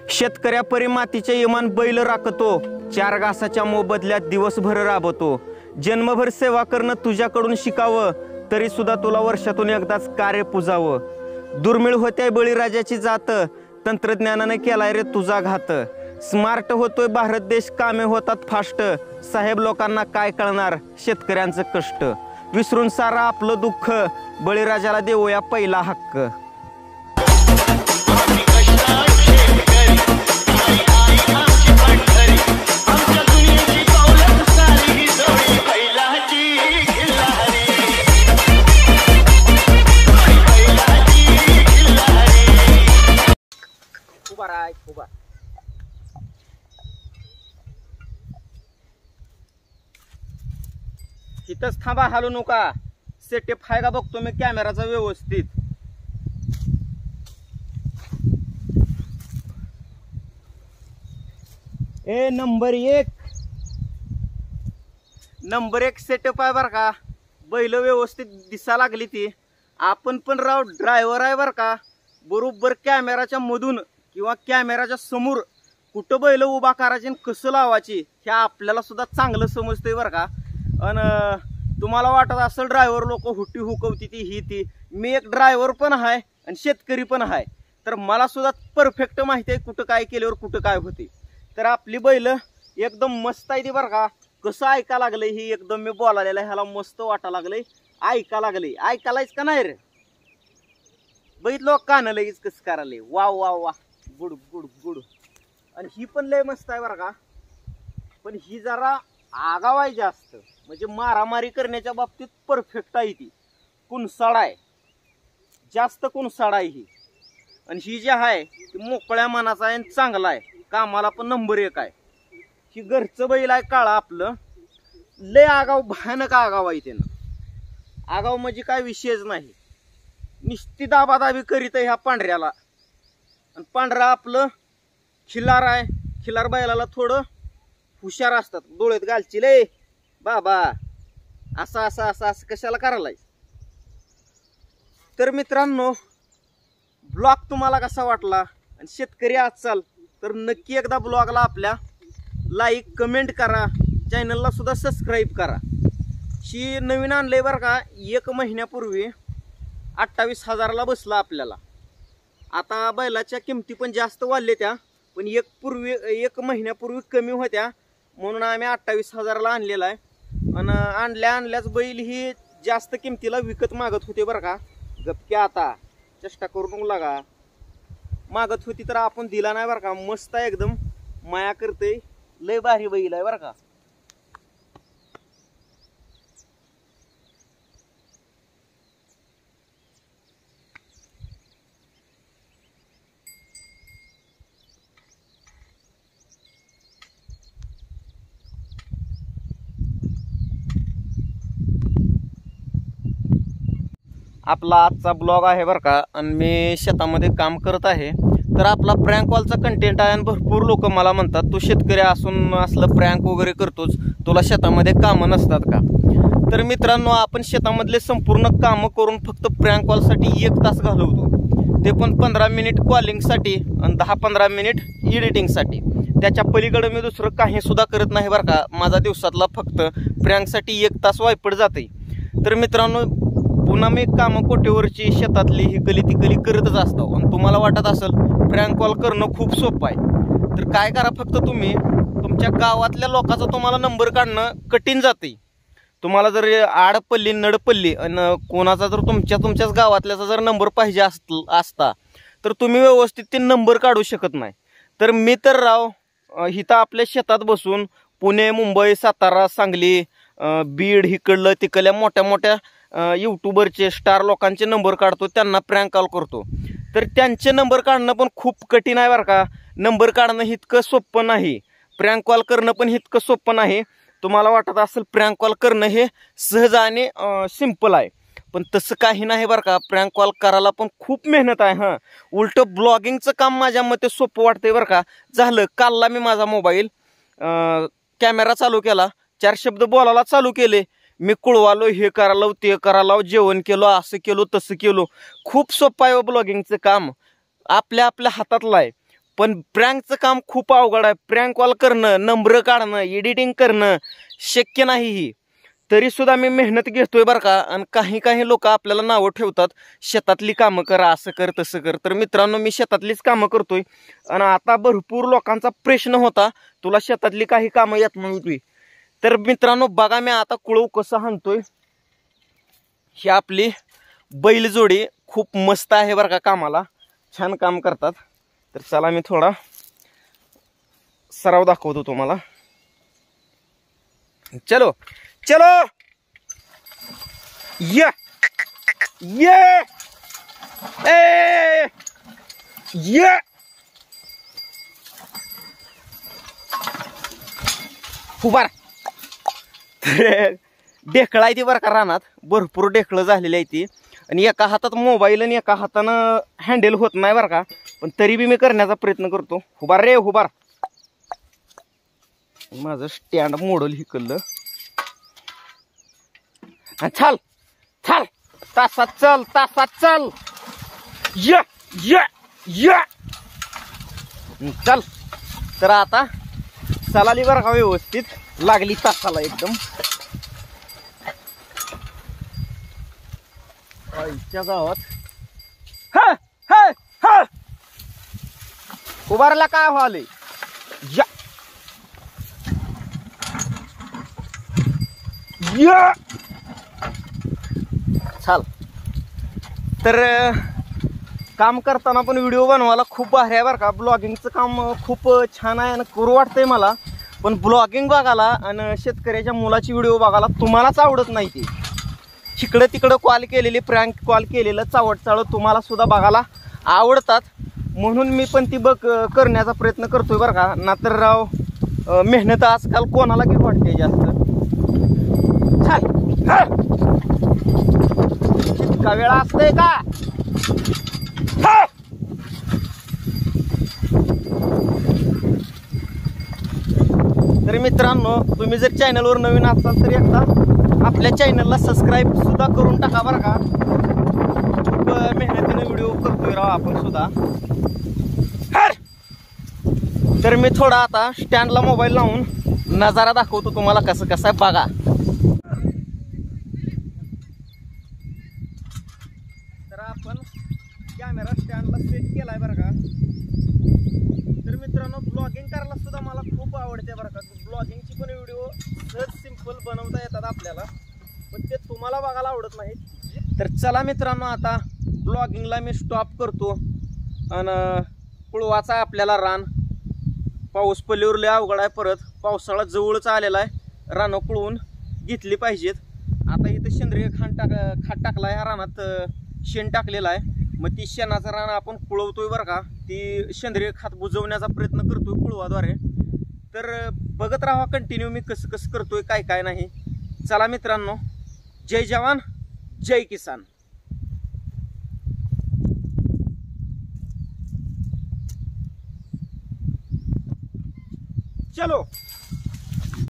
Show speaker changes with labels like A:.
A: शेतकऱ्यापरी मातीचे इमान बैल राखतो, 4 घासाच्या मोबदल्यात दिवसभर राबतो। जन्मभर सेवा करणं तुझ्याकडून शिकावं, तरी सुद्धा तुला वर्षातून एकदाच कार्य पुजावं। दुर्मिळ होत्या बळीराजाची जात, तंत्रज्ञानाने केलाय रे तुझा घात। स्मार्ट होतोय भारत देश, कामे होतात फास्ट। साहेब लोकांना काय कळणार शेतकऱ्यांचं कष्ट। विसरून सारा आपलं दुःख, बळीराजाला देऊया पहिला हक्क। इथंच थांबा, हालू नका। सेटअप आहे का बघतो मी कॅमेराचा व्यवस्थित। नंबर एक सेटअप आहे बर का। बैल व्यवस्थित दिसा लागली ती। आपण पण राव ड्रायव्हर आहे बर का। बरोबर कॅमेराच्या मधून किंवा कॅमेराच्या समोर कुठं बैल उभा करायची आणि कसं लावायची हे आपल्याला सुद्धा चांगलं समजतंय बर का। आणि तुम्हाला वाटत असेल ड्रायव्हर लोक हुट्टी हुकवती ती मी एक ड्रायव्हर पण आहे आणि शेतकरी पण आहे, तर मला सुद्धा परफेक्ट माहिती आहे कुठं काय केल्यावर कुठं काय होते। तर आपली बैल एकदम मस्त आहे ती बरं का। कसं ऐका लागलंय ही एकदम मी बोलायला ह्याला मस्त वाटा लागलंय, ऐका लागले। ऐकायलाच का नाही रे बघितलं कान लगेच कसं करायला। वा वा वा, गुड गुड गुड। आणि ही पण लय मस्त आहे बरं का, पण ही जरा आगाव आहे जास्त, म्हणजे मारामारी करण्याच्या बाबतीत परफेक्ट आहे ती। कुणसाड आहे, जास्त कुणसाड आहे ही। आणि ही जी आहे ती मोकळ्या मनाचा आहे, चांगला आहे, कामाला पण नंबर 1 आहे। ही घरचं बैल आहे काळा आपलं, लय आगाव, भयानक आगाव आहे त्यानं। आगाव म्हणजे काय विषयच नाही, निश्चित दाबादाबी करीत आहे ह्या पांढऱ्याला। आणि पांढरा आपलं खिलार आहे, खिलार बैलाला थोडं हुशार असतात, डोळ्यात घालची लय बाबा, असं असं असं असं कशाला करायलाय। तर मित्रांनो, ब्लॉग तुम्हाला कसा वाटला आणि शेतकरी असाल तर नक्की एकदा ब्लॉगला आपल्या लाईक कमेंट करा, चॅनलला सुद्धा सबस्क्राईब करा। शी नवीन आणलंय बरं का, 1 महिन्यापूर्वी 28,000ला बसला आपल्याला। आता बैलाच्या किमती पण जास्त वाढल्या त्या, पण 1 महिन्यापूर्वी कमी होत्या म्हणून आम्ही 28,000ला आणलेला आहे। आणि आणल्याच बैल ही जास्त किमतीला विकत मागत होते बरं का। गपक्या आता चेष्टा करू लागा, मागत होती तर आपण दिला नाही बरं का। मस्त आहे एकदम, माया करते, लय भारी बैल आहे बरं का। आपला आजचा ब्लॉग आहे बरं का, आणि मी शेतामध्ये काम करत आहे। तर आपला प्रँक कॉलचा कंटेंट आहे, आणि भरपूर लोक मला म्हणतात तू शेतकरी असून असलं प्रँक वगैरे करतोच, तुला शेतामध्ये कामं नसतात का। तर मित्रांनो, आपण शेतामधले संपूर्ण कामं करून फक्त प्रँक कॉलसाठी 1 तास घालवतो, ते पण 15 मिनिट कॉलिंगसाठी आणि 10-15 मिनिट एडिटिंगसाठी। त्याच्या पलीकडे मी दुसरं काही सुद्धा करत नाही बरं का। माझा दिवसातला फक्त प्रँकसाठी 1 तास वायपट जाते। तर मित्रांनो, पुन्हा मी कामं कोटेवरची शेतातली ही कली करतच असतो, आणि तुम्हाला वाटत असेल प्रँक कॉल करणं खूप सोपं आहे, तर काय करा, फक्त तुम्ही तुमच्या गावातल्या लोकांचा तुम्हाला नंबर काढणं कठीण जाते। तुम्हाला जर आडपल्ली नडपल्ली आणि कोणाचा जर तुमच्याच गावातल्याचा जर नंबर पाहिजे असता तर तुम्ही व्यवस्थित ते नंबर काढू शकत नाही। तर मी तर राव इथं आपल्या शेतात बसून पुणे, मुंबई, सातारा, सांगली, बीड, इकडलं तिकडल्या मोठ्या मोठ्या यूट्यूबरचे स्टार लोकांचे नंबर काढतो, त्यांना प्रँक कॉल करतो। तर त्यांचे नंबर काढणं पण खूप कठीण आहे बरं का। नंबर काढणं इतकं सोपं नाही, प्रँक कॉल करणं पण इतकं सोपं नाही। तुम्हाला वाटत असेल प्रँक कॉल करणं हे सहज आणि सिंपल आहे, पण तसं काही नाही बरं का। प्रँक कॉल करायला पण खूप मेहनत आहे। हां, उलट ब्लॉगिंगचं काम माझ्या मते सोपं वाटतंय बरं का। झालं कालला मी माझा मोबाईल कॅमेरा चालू केला, 4 शब्द बोलायला चालू केले, मी कुळवालो, हे करालो ते करालो, जेवण केलो, असं केलो तसं केलो। खूप सोपं आहे ब्लॉगिंगचं काम, आपल्या हातातलं आहे। पण प्रँकचं काम खूप अवघड आहे. प्रँक कॉल करणं, नंबर काढणं, एडिटिंग करणं शक्य नाही ही. तरी सुद्धा मी मेहनत घेतोय बरं का. आणि काही काही लोक आपल्याला नावं ठेवतात, शेतातली कामं करा, असं कर तसं कर. तर मित्रांनो, मी शेतातलीच कामं करतोय. आणि आता भरपूर लोकांचा प्रश्न होता, तुला शेतातली काही कामं येत नव्हती. तर मित्रांनो बघा, मी आता कुळव कसं हाणतोय. ही आपली बैलजोडी खूप मस्त आहे बरं का, कामाला छान काम करतात. तर चला मी थोडा सराव दाखवतो तुम्हाला. चलो चलो ये ये ए ये फुबार. तर ढेकळं आहे ती बरं का रानात, भरपूर ढेकळं झालेली आहे ती. आणि एका हातात मोबाईल आणि एका हातानं हँडल होत नाही बरं का, पण तरी बी मी करण्याचा प्रयत्न करतो. हुबार रे हुबार. माझं स्टँड मोडल हिकलं. चल चल, तासात चल, तासात चल. य य य चल. तर आता चलाली बरं का व्यवस्थित, लागली तासाला एकदम. आईच्या गावात हा हा हा उभारला काय व्हाले. या या चाल. तर काम करताना पण व्हिडिओ बनवायला खूप भारी आहे बरं का. ब्लॉगिंगचं काम खूप छान आहे आणि करू वाटतंय मला. पण ब्लॉगिंग बघायला आणि शेतकऱ्याच्या मुलाची व्हिडिओ बघायला तुम्हालाच आवडत नाही. ती तिकडं तिकडं कॉल केलेली, प्रँक कॉल केलेलं चावट चाळत तुम्हाला सुद्धा बघायला आवडतात. म्हणून मी पण ती करण्याचा प्रयत्न करतोय बरं का. नातर राव मेहनत आजकाल कोणाला की वाटते जास्त. इतका वेळ असतंय का. तर मित्रांनो, तुम्ही जर चॅनलवर नवीन असाल तर एकदा आपल्या चॅनलला सबस्क्राईब सुद्धा करून टाका बरं का. खूप मेहनतीने व्हिडिओ करतोय राव आपण सुद्धा. तर मी थोडा आता स्टँडला मोबाईल लावून नजारा दाखवतो तुम्हाला कसं कसं आहे बघा. तर आपण कॅमेरा स्टँडला सेट केलाय बरं का. तर मित्रांनो, ब्लॉगिंग करायला सुद्धा मला खूप आवडते बरं का. ब्लॉगिंगची पण व्हिडिओ सहज सिंपल बनवता येतात आपल्याला, पण ते तुम्हाला बघायला आवडत नाहीत. तर चला मित्रांनो, आता ब्लॉगिंगला मी स्टॉप करतो. आणि कुळवाचा आपल्याला रान, पाऊस पल्लीवर लय अवघड आहे. परत पावसाळा जवळच आलेला आहे, रानं कुळवून घेतली पाहिजेत. आता इथं सेंद्रिय खाट टाकला आहे, ह्या रानात शेण टाकलेला आहे. मग ती शेणाचं रान आपण कुळवतोय बरं का. ती सेंद्रिय खत बुजवण्याचा प्रयत्न करतोय कुळवाद्वारे. तर बघत राहा कंटिन्यू मी कसं कसं करतोय, काय काय नाही. चला मित्रांनो, जय जवान जय किसान. चलो.